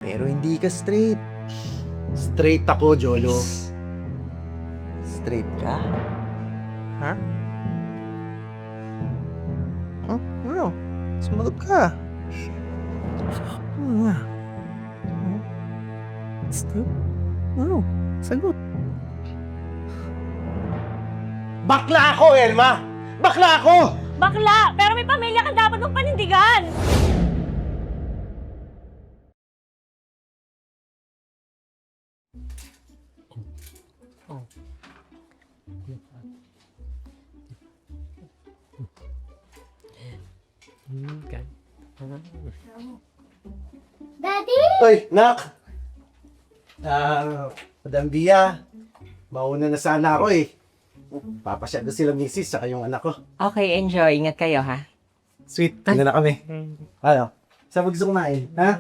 Pero hindi ka straight. Straight ako, Jolo. Straight ka? Ha? Huh? Ano? Sumagot ka. Ano nga? Straight? Ano? Sagot. Bakla ako, Elma! Bakla ako! Bakla! Pero may pamilya ka dapat mong panindigan! Daddy! Oy, Nak! Madam Bia, mauna na sana ako eh. Papasyado sila misis saka yung anak ko. Okay, enjoy. Ingat kayo, ha? Sweet, ano na kami. Ano? Saan mo gusto kumain? Ha?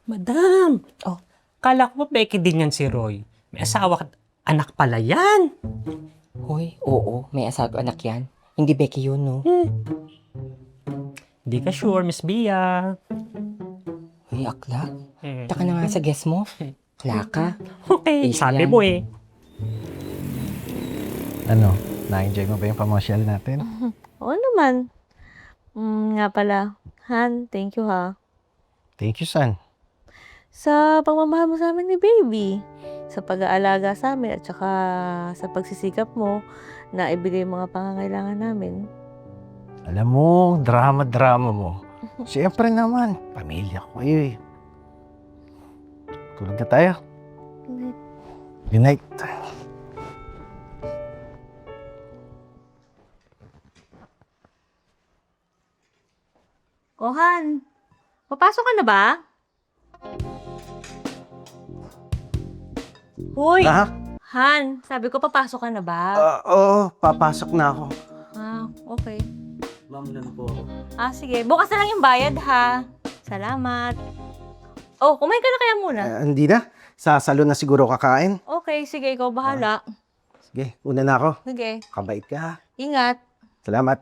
Madam! Oh. Kala ko ba Becky din yan si Roy? May asawa at anak pala yan! Hoy, oo. May asawa anak yan. Hindi Becky yun, no? Hindi ka sure, Miss Bia. Hoy, akla. Taka na nga sa guess mo. Akla ka. Okay, Eh, sabi yan. mo eh. Ano? Na-enjoy mo ba yung pamasyal natin? Oo naman. Nga pala. Han, thank you ha. Thank you, son. Sa pagmamahal mo sa amin ni baby. Sa pag-aalaga sa amin at saka sa pagsisikap mo na ibigay yung mga pangangailangan namin. Alam mo, drama-drama mo. Siyempre naman, pamilya ko kayo eh. Tulog na tayo. Good night. Oh, Han. Papasok ka na ba? Hoy! Ah, Han, sabi ko papasok ka na ba? oo, papasok na ako. Okay. Ma'am, lang po ako. Sige. Bukas na lang yung bayad, ha? Salamat. Oh, kumain ka na kaya muna? Hindi na. Sa salon na siguro kakain. Okay, sige. Ikaw bahala. Sige, una na ako. Sige. Kabait ka ha. Ingat. Salamat.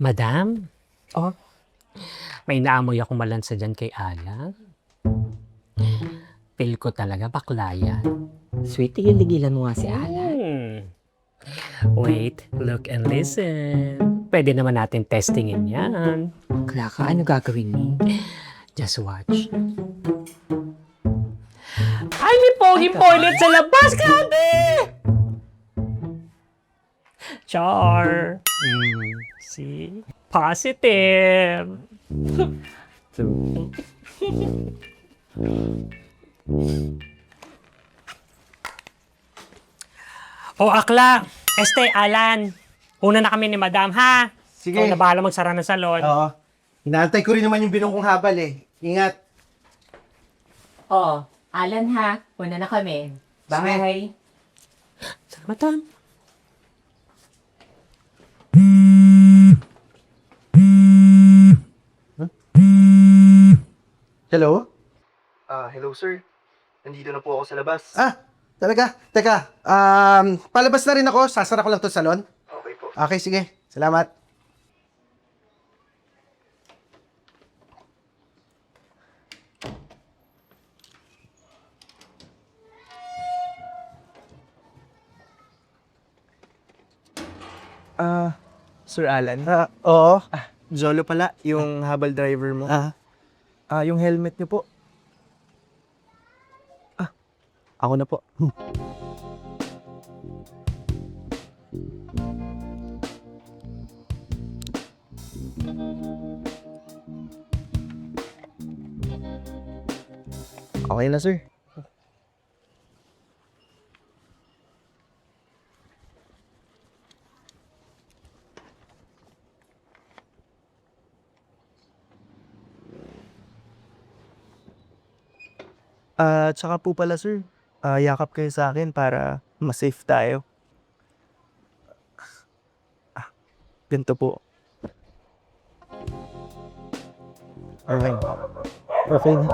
Madam? Oh? May naamoy akong malansa dyan kay Ala. Feel ko talaga bakla yan. Sweet, tigil-tigilan mo nga si Ala. Wait, look and listen. Pwede naman natin testingin yan. Akla ka, ano gagawin mo? Just watch. Ay, may poging toilet sa labas! Grabe! Char! See? Positive! Akla! Alan! Una na kami ni Madam, ha? Sige. Ikaw na bahala magsara ng salon. Oo. Inaantay ko rin naman yung binong kong habal eh. Ingat. Oh, Alan ha. Una na kami. Bye. Madam. Hello? Hello sir. Nandito na po ako sa labas. Talaga? Teka, palabas na rin ako. Sasara ko lang to salon. Okay po. Okay, sige. Salamat. Sir Alan. Oo. Jolo pala, yung habal driver mo. Yung helmet niyo po. Ako na po. Okay na, sir. Tsaka po pala, sir. Yakap kayo sa akin para mas safe tayo. Ganito po. Okay. Okay na.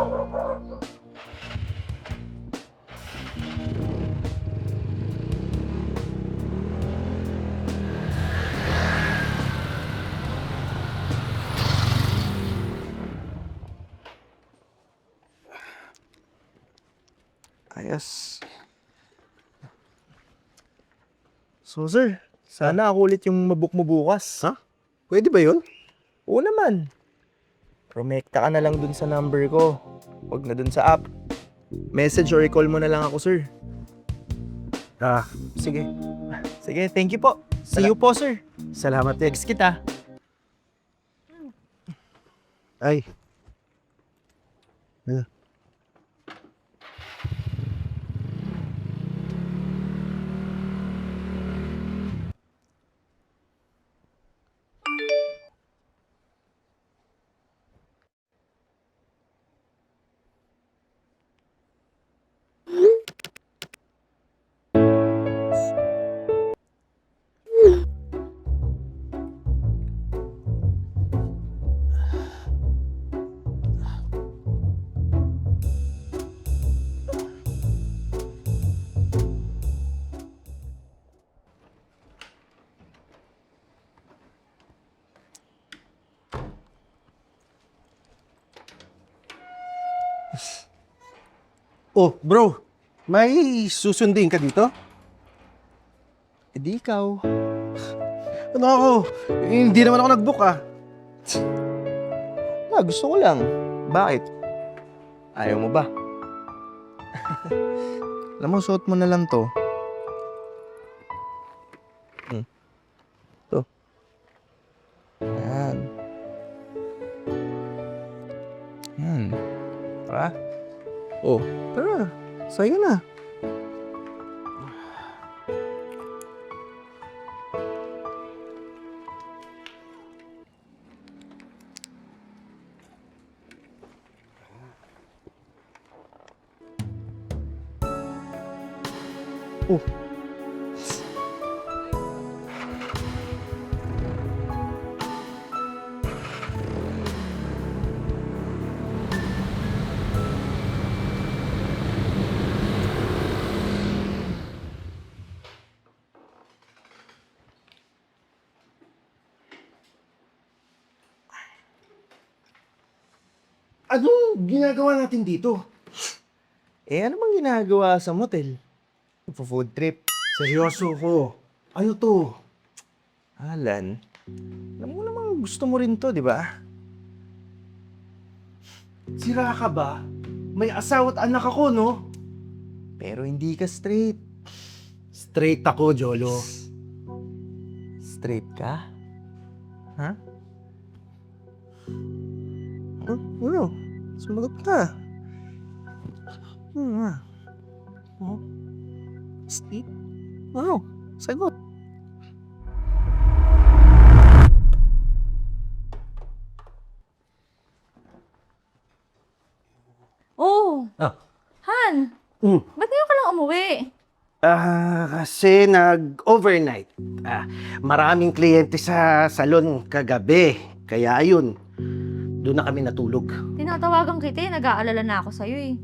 Ayos. So sir, sana ako ulit yung mabook mo bukas. Ha? Pwede ba yun? Oo naman. Promekta ka na lang dun sa number ko. Huwag na dun sa app. Message or call mo na lang ako, sir. Sige. Sige, thank you po. See you po, sir. Salamat din. Text kita. Ay. Ano? Oh, bro. May susundin ka dito? E di ikaw. Ano ako? Hindi naman ako nag-book Gusto ko lang. Bakit? Ayaw mo ba? Alam mo, suot mo na lang to. To. Yan. Yan. Tara. Oh, tara. Sa'yo na. Oh. Anong ginagawa natin dito? Ano bang ginagawa sa motel? Food trip. Seryoso ko. Ano to? Alan, alam mo namang gusto mo rin to, di ba? Sira ka ba? May asawa at anak ako, no? Pero hindi ka straight. Straight ako, Jolo. Straight ka? Ha? Ano? Sumagot ka. Oh. Straight? Ano? Sagot. Oh! Ah. Han! Mm. Ba't ngayon ka lang umuwi? Kasi nag-overnight. Maraming kliyente sa salon kagabi. Kaya ayun, doon na kami natulog. Tinatawagan kita eh. Nag-aalala na ako sa'yo eh.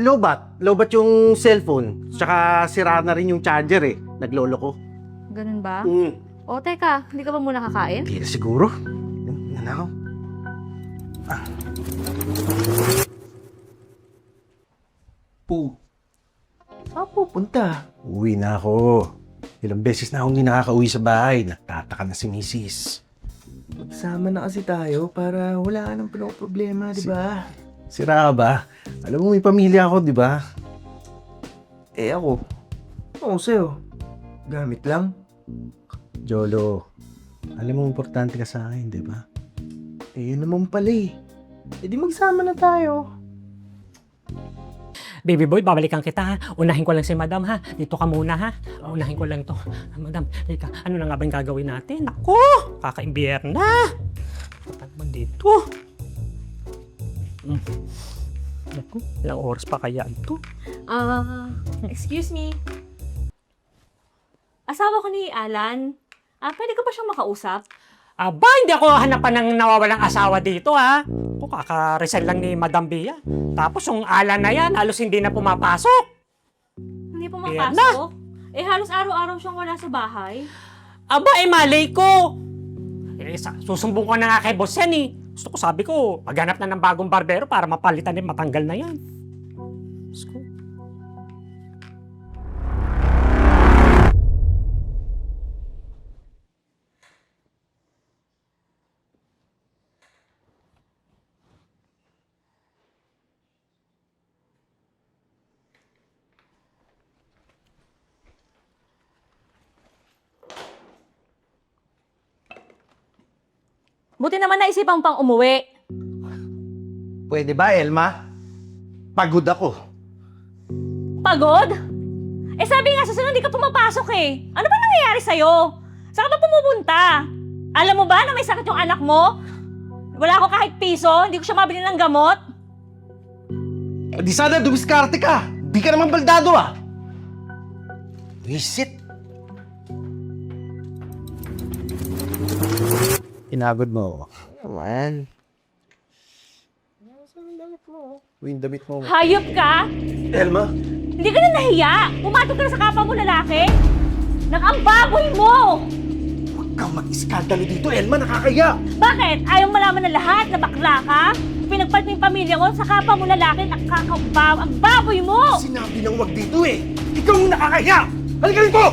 Lobat. Lobat yung cellphone. Tsaka sira na rin yung charger eh. Naglolo ko. Ganun ba? Mm. O teka, hindi ka ba muna kakain? Hindi na siguro. Nanakaw. Saan pupunta? Uwi na ako. Ilang beses na akong hindi nakakauwi sa bahay. Nagtataka na si Mrs. Magsama na kasi tayo para wala ka ng problema, di ba? Sira ka ba? Alam mo, may pamilya ako, di ba? Ako. Oo, sa'yo. Gamit lang. Jolo, alam mo, importante ka sa akin, di ba? Yun naman pala eh. Di magsama na tayo. Baby boy, babalikan kita ha. Unahin ko lang si madam ha. Dito ka muna ha. Unahin ko lang to. Madam, halika. Ano na nga ba yung gagawin natin? Ako! Kaka-imbierna! Punta naman dito. Naku, ilang oras pa kaya ito? Excuse me. Asawa ko ni Alan. Pwede ka ba siyang makausap? Aba, hindi ako hanapan ng nawawalang asawa dito ha. Ako, kaka-resign lang ni Madam Bia. Tapos yung Alan na yan, halos hindi na pumapasok. Hindi po Ayan mapasok? Halos araw-araw siyang wala sa bahay. Aba, malay ko. Susumbong ko na nga kay boss yan eh. Gusto ko, sabi ko, maghanap na ng bagong barbero para mapalitan din, matanggal na yan. Diyos ko. Buti naman naisipan pang umuwi. Pwede ba, Elma? Pagod ako. Pagod? Eh sabi nga sa hindi ka pumapasok eh. Ano ba nangyayari sa'yo? Saan ka ba pumupunta? Alam mo ba na may sakit yung anak mo? Wala ako kahit piso, hindi ko siya mabili ng gamot. Di sana dumiskarte ka. Di ka naman baldado ah. Visit. Inagod mo ako. Naman. Yung damit mo. Hayop ka? Elma? Hindi ka na nahiya? Pumatog ka na sa kapwa mo lalaki? Nang-ambaboy mo! Huwag kang mag-iskandalo dito, Elma. Nakakaya. Bakit? Ayaw malaman na lahat na bakla ka? Pinagpalit mo yung pamilya ko sa kapwa mo lalaki, nakakabaw. Ang baboy mo! Sinabi ng wag dito eh. Ikaw ang nakakaya. Halika rito!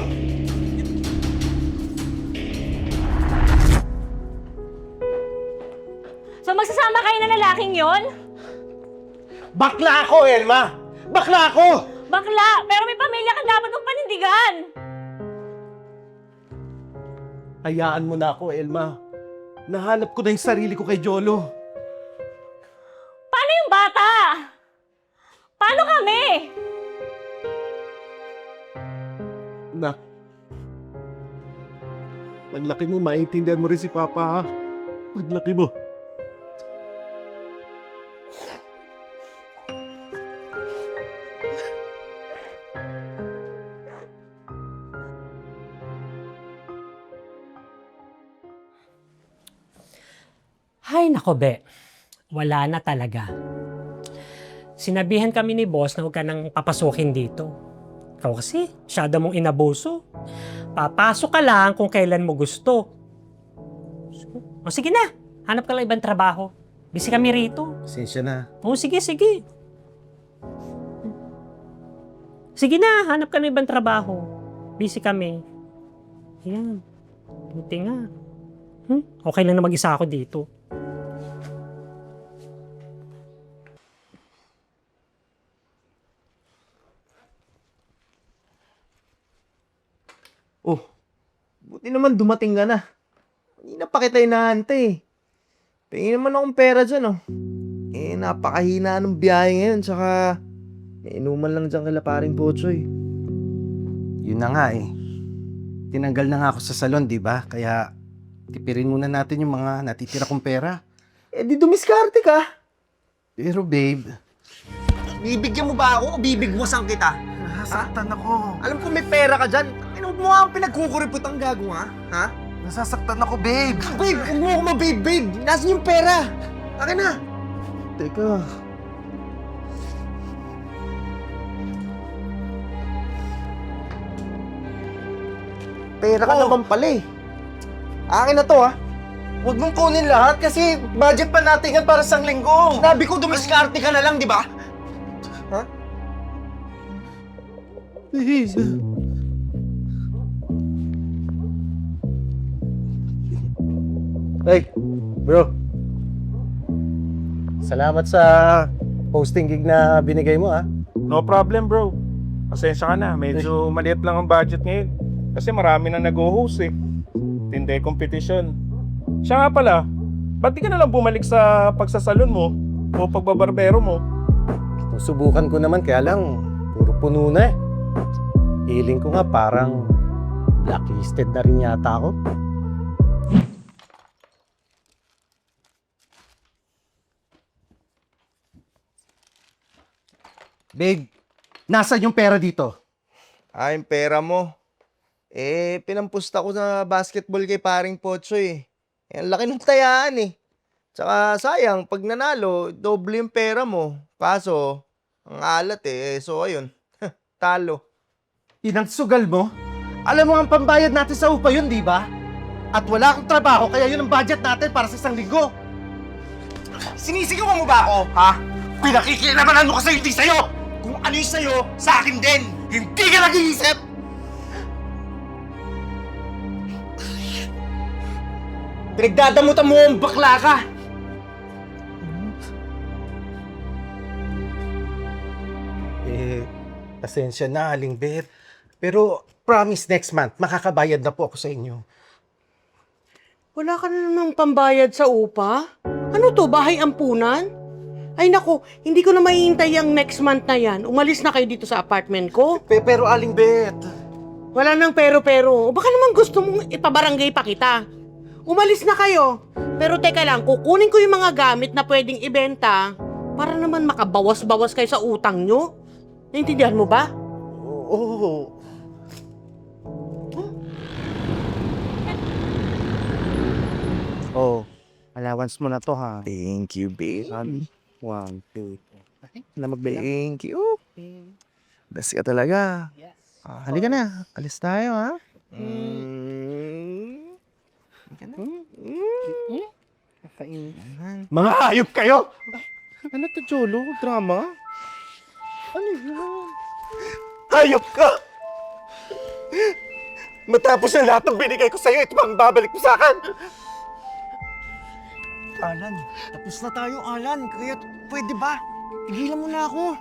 So magsasama kayo na lalaking yon? Bakla ako, Elma! Bakla ako! Bakla! Pero may pamilya ka dapat mong panindigan! Hayaan mo na ako, Elma. Nahanap ko na yung sarili ko kay Jolo. Paano yung bata? Paano kami? Nak, paglaki mo, maintindihan mo rin si Papa, ha? Paglaki mo. Ay, nako, Be. Wala na talaga. Sinabihan kami ni boss na huwag ka nang papasukin dito. Ikaw kasi, masyado mong inabuso. Papasok ka lang kung kailan mo gusto. O sige na, hanap ka lang ibang trabaho. Busy kami rito. Pasensya na. O sige, sige. Sige na, hanap ka ng ibang trabaho. Busy kami. Ayan. Buti nga. Okay lang na mag-isa ako dito. Oh, buti naman dumating ka na. Hindi na pa kita inaantay. Tingin naman akong pera dyan, oh. Eh, napakahina ng biyahe ngayon, tsaka may inuman lang dyan kila paring Pochoy. Yun na nga eh. Tinanggal na nga ako sa salon, di ba? Kaya tipirin muna natin yung mga natitira kong pera. Eh, di dumiskarte ka. Pero babe, Bibigyan mo ba ako o bibigwasan kita? nasasaktan ako. Alam ko may pera ka dyan. Huwag mo nga ang pinagkukuripot ang gago, ha? Ha? Nasasaktan ako, babe. Babe, huwag mo ako mababe. Nasaan yung pera? Akin na. Teka. Pera ka naman pala eh. Akin na to, ha? Huwag mong kunin lahat kasi budget pa natin yan para sang linggo. Sinabi ko dumiskarte ka na lang, di ba? Ha? Please. Hey, bro. Salamat sa posting gig na binigay mo, ha? No problem, bro. Pasensya ka na. Medyo maliit lang ang budget ngayon. Kasi marami na nag-host eh. Tindi competition. Siya nga pala, ba't di ka na lang bumalik sa pagsasalon mo o pagbabarbero mo? Subukan ko naman, kaya lang puro puno na eh. Feeling ko nga parang blacklisted na rin yata ako. Babe, nasaan yung pera dito? Yung pera mo. Eh, pinampusta ko sa basketball kay paring Pochoy eh. Ang laki ng tayaan eh. Tsaka sayang, pag nanalo, doble yung pera mo. Kaso, ang alat eh. So ayun, talo. Pinagsugal mo? Alam mo ang pambayad natin sa upa yun, di ba? At wala akong trabaho, kaya yun ang budget natin para sa isang linggo. Sinisigawan mo ba ako, ha? Pinakikialaman ano kasi hindi sa'yo! Kung ano yung sa'yo, sa akin din. Hindi ka nag-iisip! Pinagdadamutan mo ang bakla ka. Pasensya na, Aling Beth. Pero promise next month, makakabayad na po ako sa inyo. Wala ka na namang pambayad sa upa? Ano to, bahay ampunan? Ay naku, hindi ko na mahihintay ang next month na yan. Umalis na kayo dito sa apartment ko. Pero Aling Bet, Wala nang pero-pero. O baka naman gusto mong ipabarangay pa kita. Umalis na kayo. Pero teka lang, kukunin ko yung mga gamit na pwedeng ibenta para naman makabawas-bawas kayo sa utang nyo. Naintindihan mo ba? oo. Oh, allowance mo na to ha. Thank you, babe. 1, 2, Na Thank you. Best ka talaga. halika na. Alis tayo ha. Mga hayop kayo! Ano to, Cholo? Drama? Ano yun? Hayop ka! Matapos na lahat ng binigay ko sa'yo, ito bang babalik mo sa akin? Alan, tapos na tayo, Alan. Kaya pwede ba? Tigilan mo na ako.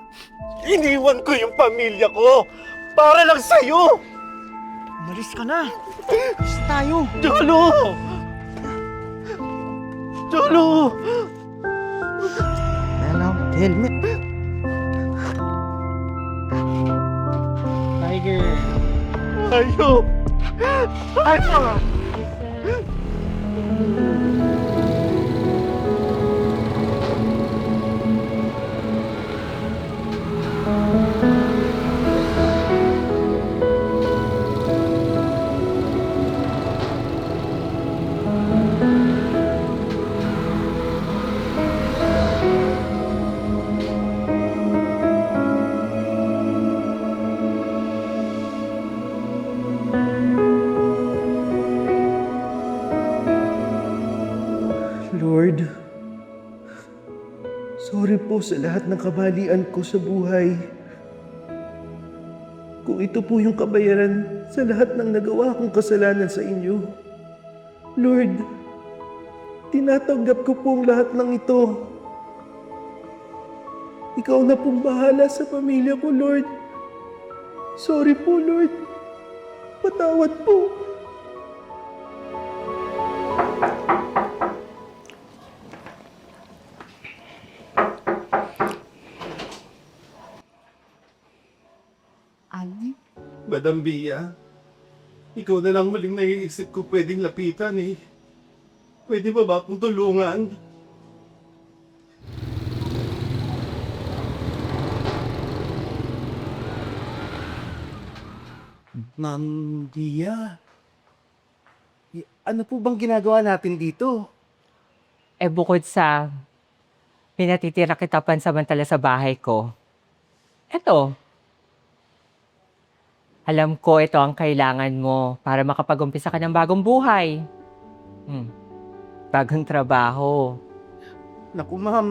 Iniwan ko yung pamilya ko para lang sa'yo! Umalis ka na. Tapos na tayo. Jolo! Jolo! Ano? Helmet. Tiger. Hayop! Hayop! Lord, sorry po sa lahat ng kabalian ko sa buhay. Kung ito po yung kabayaran sa lahat ng nagawa kong kasalanan sa inyo. Lord, tinatanggap ko pong lahat ng ito. Ikaw na pong bahala sa pamilya ko, Lord. Sorry po, Lord. Patawad po. Madam Bia, ikaw na lang huling naiisip ko pwedeng lapitan eh. Pwede ba akong tulungan? Ma'am Bia, ano po bang ginagawa natin dito? Eh bukod sa pinatitira kita pansamantala sa bahay ko, eto, alam ko ito ang kailangan mo para makapag-umpisa ka ng bagong buhay. Bagong trabaho. Naku ma'am,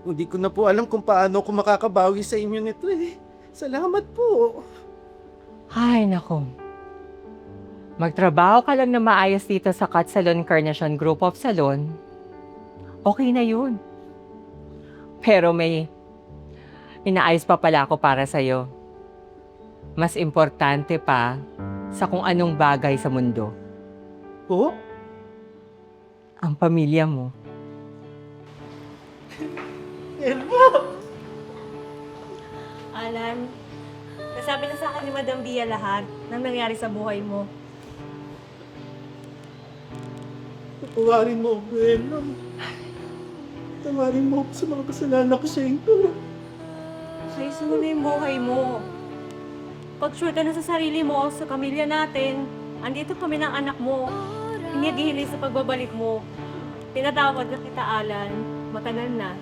hindi ko na po alam kung paano ako makakabawi sa inyo nito eh. Salamat po. Ay, nako. Magtrabaho ka lang na maayos dito sa Cut Salon Carnation Group of Salon. Okay na yun. Pero may inaayos pa pala ako para sa'yo. Mas importante pa sa kung anong bagay sa mundo. Po? Ang pamilya mo. Alan, nasabi na sa akin ni Madam Bia lahat ng nangyari sa buhay mo. Patawarin mo ako, Ella. Patawarin mo ako sa mga kasalanan ko sa inyo. Ayos mo na yung buhay mo. Pag sure ka na sa sarili mo, sa pamilya natin, andito kami ng anak mo. Hinihili sa pagbabalik mo. Tinatawag na kita, Alan. Matagal na.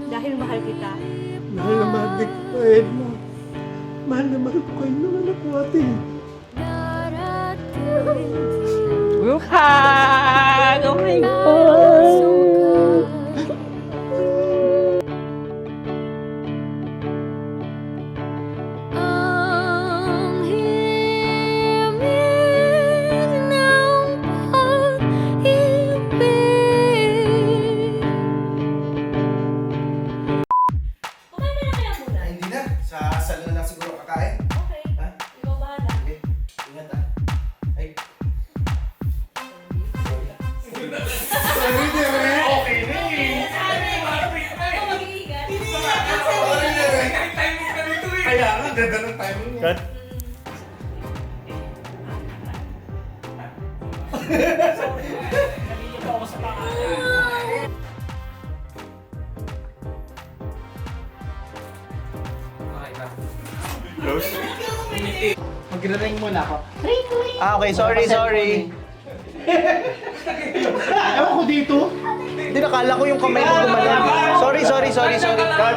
Dahil mahal kita. Mahal na mahal din ko, Ella. Mahal na mahal ko kayo ng anak ko, ate. Wuhan! Oh my God! Ang himig ng pag-ibig. Kumain na kaya muna? Hindi na. Sa salon na lang siguro kakain. Okay. Ha? Ikaw bahala. Ingat ah. Ay. Sorry. Cut. Close. Magre-ring muna ako. Okay, sorry. Ewan ko dito. Hindi, nakala ko yung kamay ko gumalaw. Sorry. Cut.